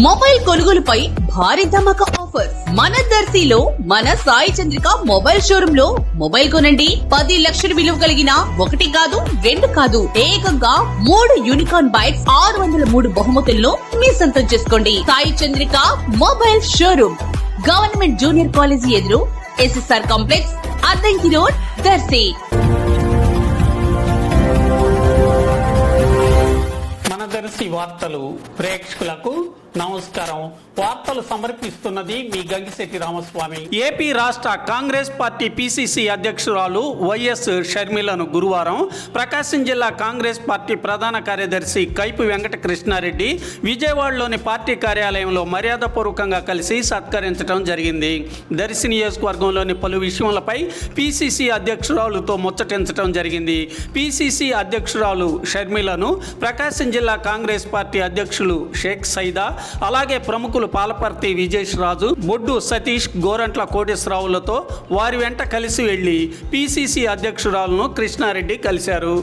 Mobile కొనుగోలుపై భారీ ధమాకా offer మన దర్శిలో మన సాయి చంద్రిక మొబైల్ షోరూమ్ లో మొబైల్ కొనండి 10 లక్షల విలువ కలిగిన 1 కాదు 2 కాదు ఏకంగా 3 యూనికార్న్ బైక్స్ 603 బహుమతులను మీ సొంతం చేసుకోండి. Sai Chandrika mobile showroom government junior college ఎదురు SSR complex Addanki road Darsi. మన దర్శి వార్తలు ప్రేక్షకులకు నమస్కారం. వార్తలు సమర్పిస్తున్నది మీ గంగిశెట్టి రామస్వామి. ఏపీ రాష్ట్ర కాంగ్రెస్ పార్టీ PCC అధ్యక్షురాలు వైఎస్ షర్మిలను గురువారం ప్రకాశం జిల్లా కాంగ్రెస్ పార్టీ ప్రధాన కార్యదర్శి కైపు వెంకట కృష్ణారెడ్డి విజయవాడలోని పార్టీ కార్యాలయంలో మర్యాదపూర్వకంగా కలిసి సత్కరించడం జరిగింది. దర్శి నియోజకవర్గంలోని పలు విషయాలపై PCC అధ్యక్షురాలుతో ముచ్చటించడం జరిగింది. PCC అధ్యక్షురాలు షర్మిలను ప్రకాశం జిల్లా కాంగ్రెస్ పార్టీ అధ్యక్షులు షేక్ సైదా, అలాగే ప్రముఖులు పాలపర్తి విజేష్ రాజు, బొడ్డు సతీష్, గోరంట్ల కోటేశ్వరరావులతో వారి వెంట కలిసి వెళ్లి PCC అధ్యక్షురాలను కృష్ణారెడ్డి కలిశారు.